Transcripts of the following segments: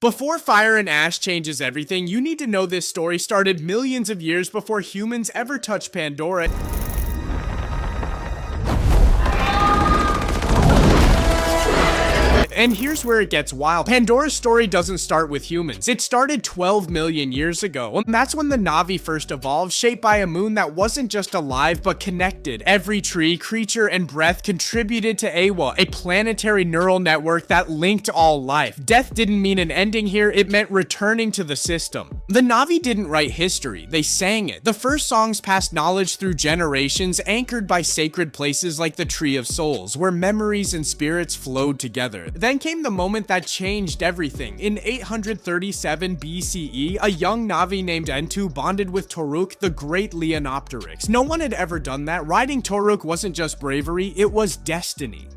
Before fire and ash changes everything, you need to know this story started millions of years before humans ever touched Pandora. And here's where it gets wild. Pandora's story doesn't start with humans. It started 12 million years ago. And that's when the Na'vi first evolved, shaped by a moon that wasn't just alive, but connected. Every tree, creature, and breath contributed to Eywa, a planetary neural network that linked all life. Death didn't mean an ending here, it meant returning to the system. The Na'vi didn't write history, they sang it. The first songs passed knowledge through generations, anchored by sacred places like the Tree of Souls, where memories and spirits flowed together. Then came the moment that changed everything. In 837 BCE, a young Na'vi named Entu bonded with Toruk, the great Leonopteryx. No one had ever done that. Riding Toruk wasn't just bravery, it was destiny.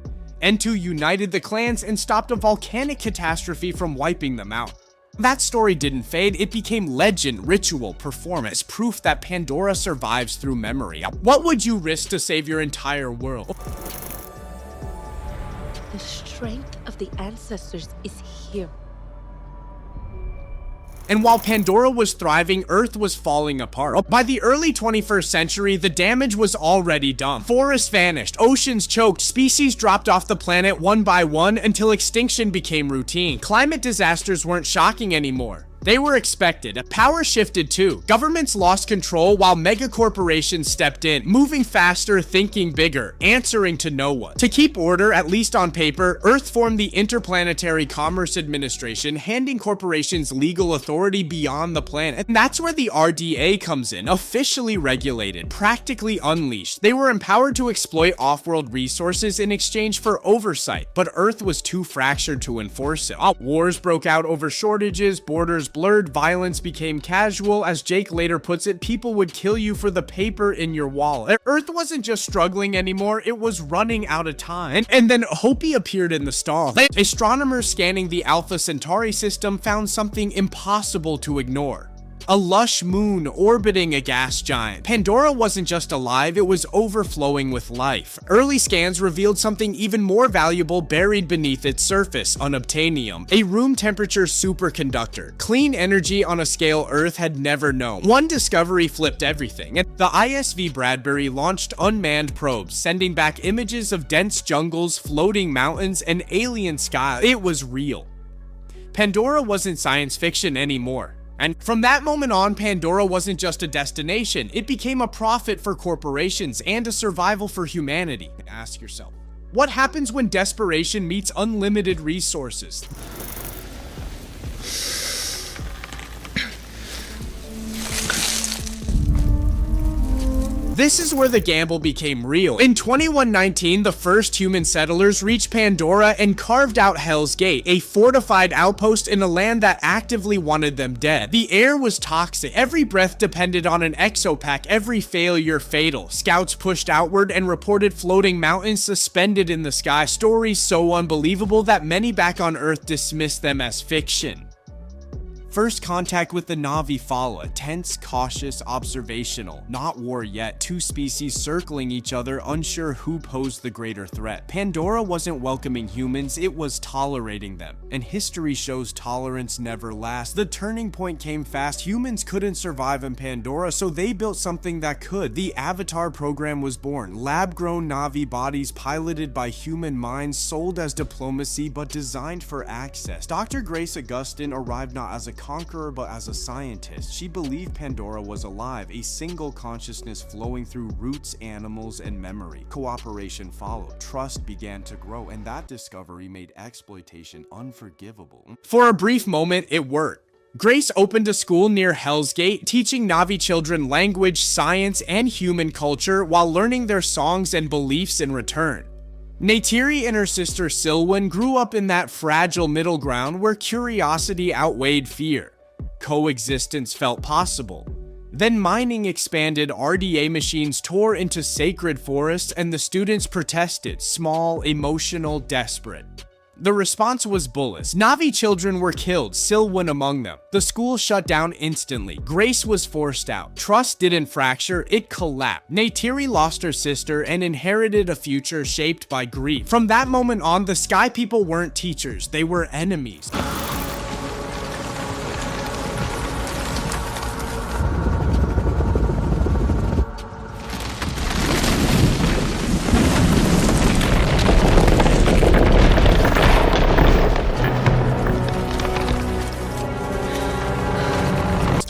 Entu united the clans and stopped a volcanic catastrophe from wiping them out. That story didn't fade, it became legend, ritual, performance, proof that Pandora survives through memory. What would you risk to save your entire world? The strength of the ancestors is here. And while Pandora was thriving, Earth was falling apart. By the early 21st century, the damage was already done. Forests vanished, oceans choked, species dropped off the planet one by one until extinction became routine. Climate disasters weren't shocking anymore. They were expected. Power shifted too. Governments lost control while megacorporations stepped in, moving faster, thinking bigger, answering to no one. To keep order, at least on paper, Earth formed the Interplanetary Commerce Administration, handing corporations legal authority beyond the planet. And that's where the RDA comes in, officially regulated, practically unleashed. They were empowered to exploit off-world resources in exchange for oversight, but Earth was too fractured to enforce it. Wars broke out over shortages, borders blurred, violence became casual. As Jake later puts it, people would kill you for the paper in your wallet. Earth wasn't just struggling anymore, it was running out of time. And then Hopi appeared in the stall. Astronomers scanning the Alpha Centauri system found something impossible to ignore. A lush moon orbiting a gas giant. Pandora wasn't just alive, it was overflowing with life. Early scans revealed something even more valuable buried beneath its surface, unobtainium, a room temperature superconductor, clean energy on a scale Earth had never known. One discovery flipped everything. The ISV Bradbury launched unmanned probes, sending back images of dense jungles, floating mountains, and alien skies. It was real. Pandora wasn't science fiction anymore. And from that moment on, Pandora wasn't just a destination, it became a profit for corporations and a survival for humanity. Ask yourself, what happens when desperation meets unlimited resources? This is where the gamble became real. In 2119, the first human settlers reached Pandora and carved out Hell's Gate, a fortified outpost in a land that actively wanted them dead. The air was toxic. Every breath depended on an exopack, every failure fatal. Scouts pushed outward and reported floating mountains suspended in the sky. Stories so unbelievable that many back on Earth dismissed them as fiction. First contact with the Na'vi followed, tense, cautious, observational. Not war yet, two species circling each other, unsure who posed the greater threat. Pandora wasn't welcoming humans, it was tolerating them. And history shows tolerance never lasts. The turning point came fast. Humans couldn't survive in Pandora, so they built something that could. The Avatar program was born. Lab-grown Na'vi bodies piloted by human minds, sold as diplomacy but designed for access. Dr. Grace Augustine arrived not as a conqueror but as a scientist. She believed Pandora was alive, a single consciousness flowing through roots, animals, and memory. Cooperation followed, trust began to grow, and that discovery made exploitation unforgivable. For a brief moment, it worked. Grace opened a school near Hell's Gate, teaching Na'vi children language, science, and human culture while learning their songs and beliefs in return. Neytiri and her sister Silwen grew up in that fragile middle ground where curiosity outweighed fear. Coexistence felt possible. Then mining expanded, RDA machines tore into sacred forests, and the students protested, small, emotional, desperate. The response was bullish. Na'vi children were killed, Silwen among them. The school shut down instantly. Grace was forced out. Trust didn't fracture, it collapsed. Neytiri lost her sister and inherited a future shaped by grief. From that moment on, the Sky People weren't teachers, they were enemies.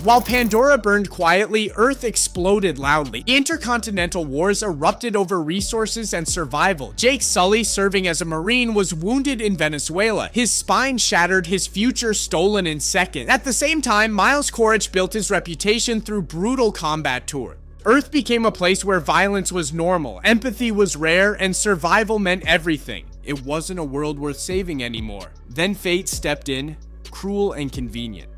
While Pandora burned quietly, Earth exploded loudly. Intercontinental wars erupted over resources and survival. Jake Sully, serving as a Marine, was wounded in Venezuela. His spine shattered, his future stolen in seconds. At the same time, Miles Quaritch built his reputation through brutal combat tours. Earth became a place where violence was normal, empathy was rare, and survival meant everything. It wasn't a world worth saving anymore. Then fate stepped in, cruel and convenient.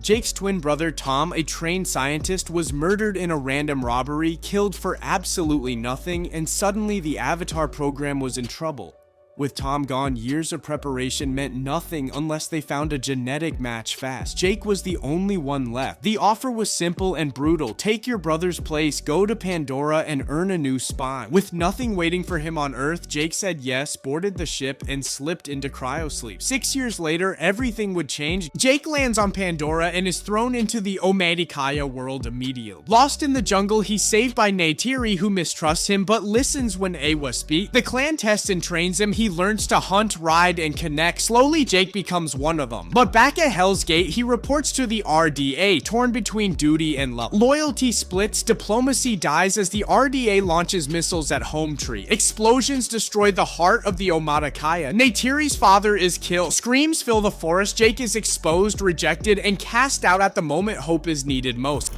Jake's twin brother Tom, a trained scientist, was murdered in a random robbery, killed for absolutely nothing, and suddenly the Avatar program was in trouble. With Tom gone, years of preparation meant nothing unless they found a genetic match fast. Jake was the only one left. The offer was simple and brutal. Take your brother's place, go to Pandora, and earn a new spine. With nothing waiting for him on Earth, Jake said yes, boarded the ship, and slipped into cryosleep. 6 years later, everything would change. Jake lands on Pandora and is thrown into the Omadikaya world immediately. Lost in the jungle, he's saved by Neytiri, who mistrusts him but listens when Eywa speaks. The clan tests and trains him. He learns to hunt, ride, and connect. Slowly, Jake becomes one of them. But back at Hell's Gate, he reports to the RDA, torn between duty and love. Loyalty splits, diplomacy dies as the RDA launches missiles at Home Tree. Explosions destroy the heart of the Omadikaya. Neytiri's father is killed. Screams fill the forest. Jake is exposed, rejected, and cast out at the moment hope is needed most.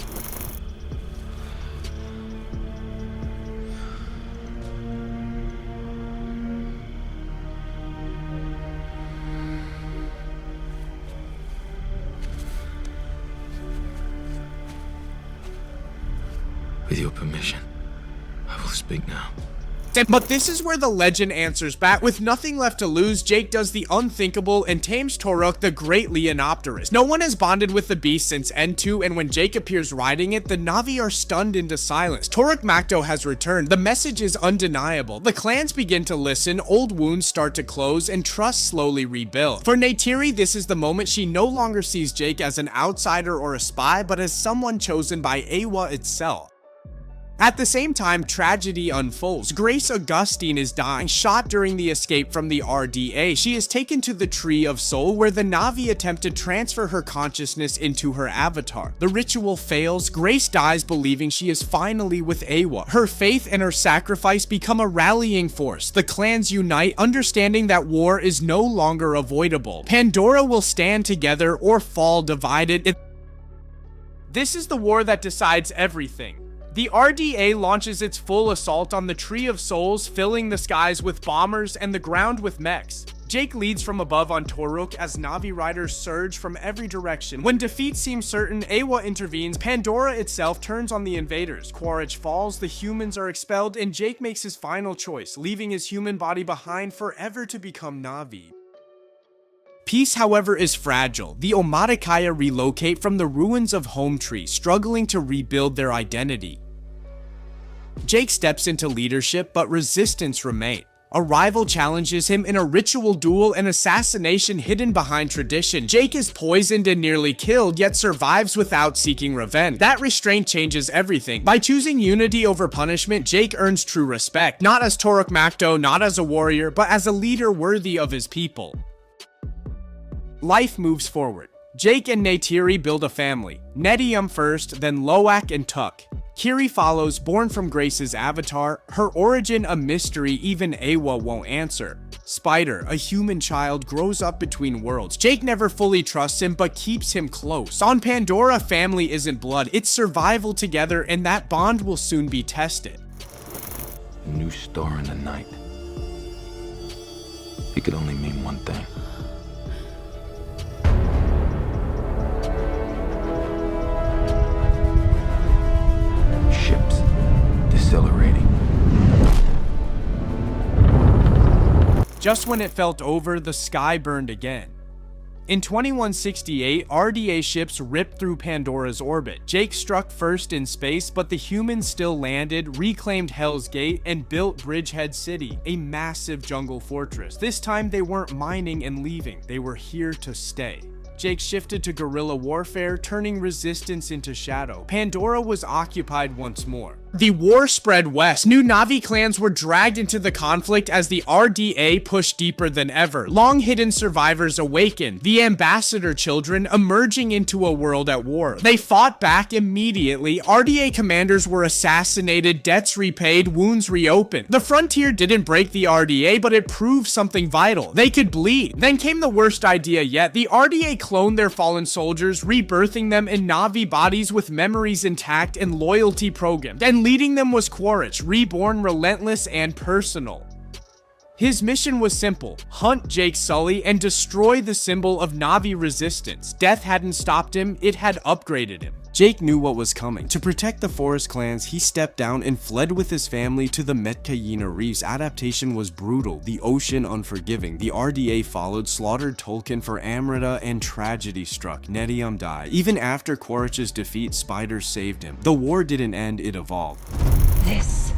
With your permission, I will speak now. But this is where the legend answers back. With nothing left to lose, Jake does the unthinkable and tames Toruk, the great Leonopterist. No one has bonded with the beast since Entu, and when Jake appears riding it, the Na'vi are stunned into silence. Toruk Makto has returned. The message is undeniable. The clans begin to listen, old wounds start to close, and trust slowly rebuild. For Neytiri, this is the moment she no longer sees Jake as an outsider or a spy, but as someone chosen by Eywa itself. At the same time, tragedy unfolds. Grace Augustine is dying, shot during the escape from the RDA. She is taken to the Tree of Soul, where the Na'vi attempt to transfer her consciousness into her avatar. The ritual fails. Grace dies believing she is finally with Eywa. Her faith and her sacrifice become a rallying force. The clans unite, understanding that war is no longer avoidable. Pandora will stand together or fall divided. This is the war that decides everything. The RDA launches its full assault on the Tree of Souls, filling the skies with bombers and the ground with mechs. Jake leads from above on Toruk as Na'vi riders surge from every direction. When defeat seems certain, Eywa intervenes. Pandora itself turns on the invaders. Quaritch falls, the humans are expelled, and Jake makes his final choice, leaving his human body behind forever to become Na'vi. Peace, however, is fragile. The Omadikaya relocate from the ruins of Home Tree, struggling to rebuild their identity. Jake steps into leadership, but resistance remains. A rival challenges him in a ritual duel, an assassination hidden behind tradition. Jake is poisoned and nearly killed, yet survives without seeking revenge. That restraint changes everything. By choosing unity over punishment, Jake earns true respect, not as Toruk Makto, not as a warrior, but as a leader worthy of his people. Life moves forward. Jake and Neytiri build a family. Nedium first, then Loak and Tuk. Kiri follows, born from Grace's avatar, her origin a mystery even Eywa won't answer. Spider, a human child, grows up between worlds. Jake never fully trusts him, but keeps him close. On Pandora, family isn't blood, it's survival together, and that bond will soon be tested. A new star in the night. It could only mean one thing. Ships decelerating. Just when it felt over, the sky burned again. In 2168, RDA ships ripped through Pandora's orbit. Jake struck first in space, but the humans still landed, reclaimed Hell's Gate, and built Bridgehead City, a massive jungle fortress. This time they weren't mining and leaving, they were here to stay. Jake shifted to guerrilla warfare, turning resistance into shadow. Pandora was occupied once more. The war spread west. New Na'vi clans were dragged into the conflict as the RDA pushed deeper than ever. Long-hidden survivors awakened, the ambassador children emerging into a world at war. They fought back immediately. RDA commanders were assassinated, debts repaid, wounds reopened. The frontier didn't break the RDA, but it proved something vital. They could bleed. Then came the worst idea yet. The RDA cloned their fallen soldiers, rebirthing them in Na'vi bodies with memories intact and loyalty programmed. And leading them was Quaritch, reborn, relentless, and personal. His mission was simple: hunt Jake Sully and destroy the symbol of Na'vi resistance. Death hadn't stopped him, it had upgraded him. Jake knew what was coming. To protect the forest clans, he stepped down and fled with his family to the Metkayina Reefs. Adaptation was brutal, the ocean unforgiving. The RDA followed, slaughtered Tolkien for Amrita, and tragedy struck. Nedium died. Even after Quaritch's defeat, spiders saved him. The war didn't end, it evolved. This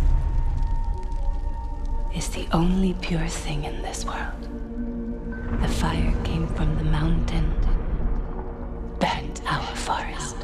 is the only pure thing in this world. The fire came from the mountain, burned our forest.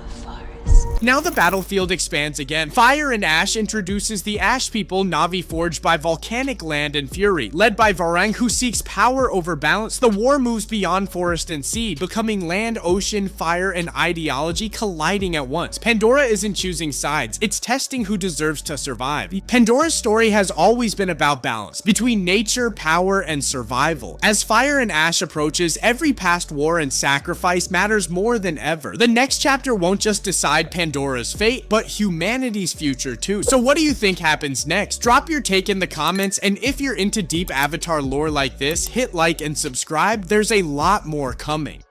Now the battlefield expands again. Fire and Ash introduces the Ash people, Na'vi forged by volcanic land and fury. Led by Varang, who seeks power over balance, the war moves beyond forest and sea, becoming land, ocean, fire, and ideology colliding at once. Pandora isn't choosing sides, it's testing who deserves to survive. Pandora's story has always been about balance, between nature, power, and survival. As Fire and Ash approaches, every past war and sacrifice matters more than ever. The next chapter won't just decide Pandora's fate, but humanity's future too. So what do you think happens next? Drop your take in the comments, and if you're into deep Avatar lore like this, hit like and subscribe. There's a lot more coming.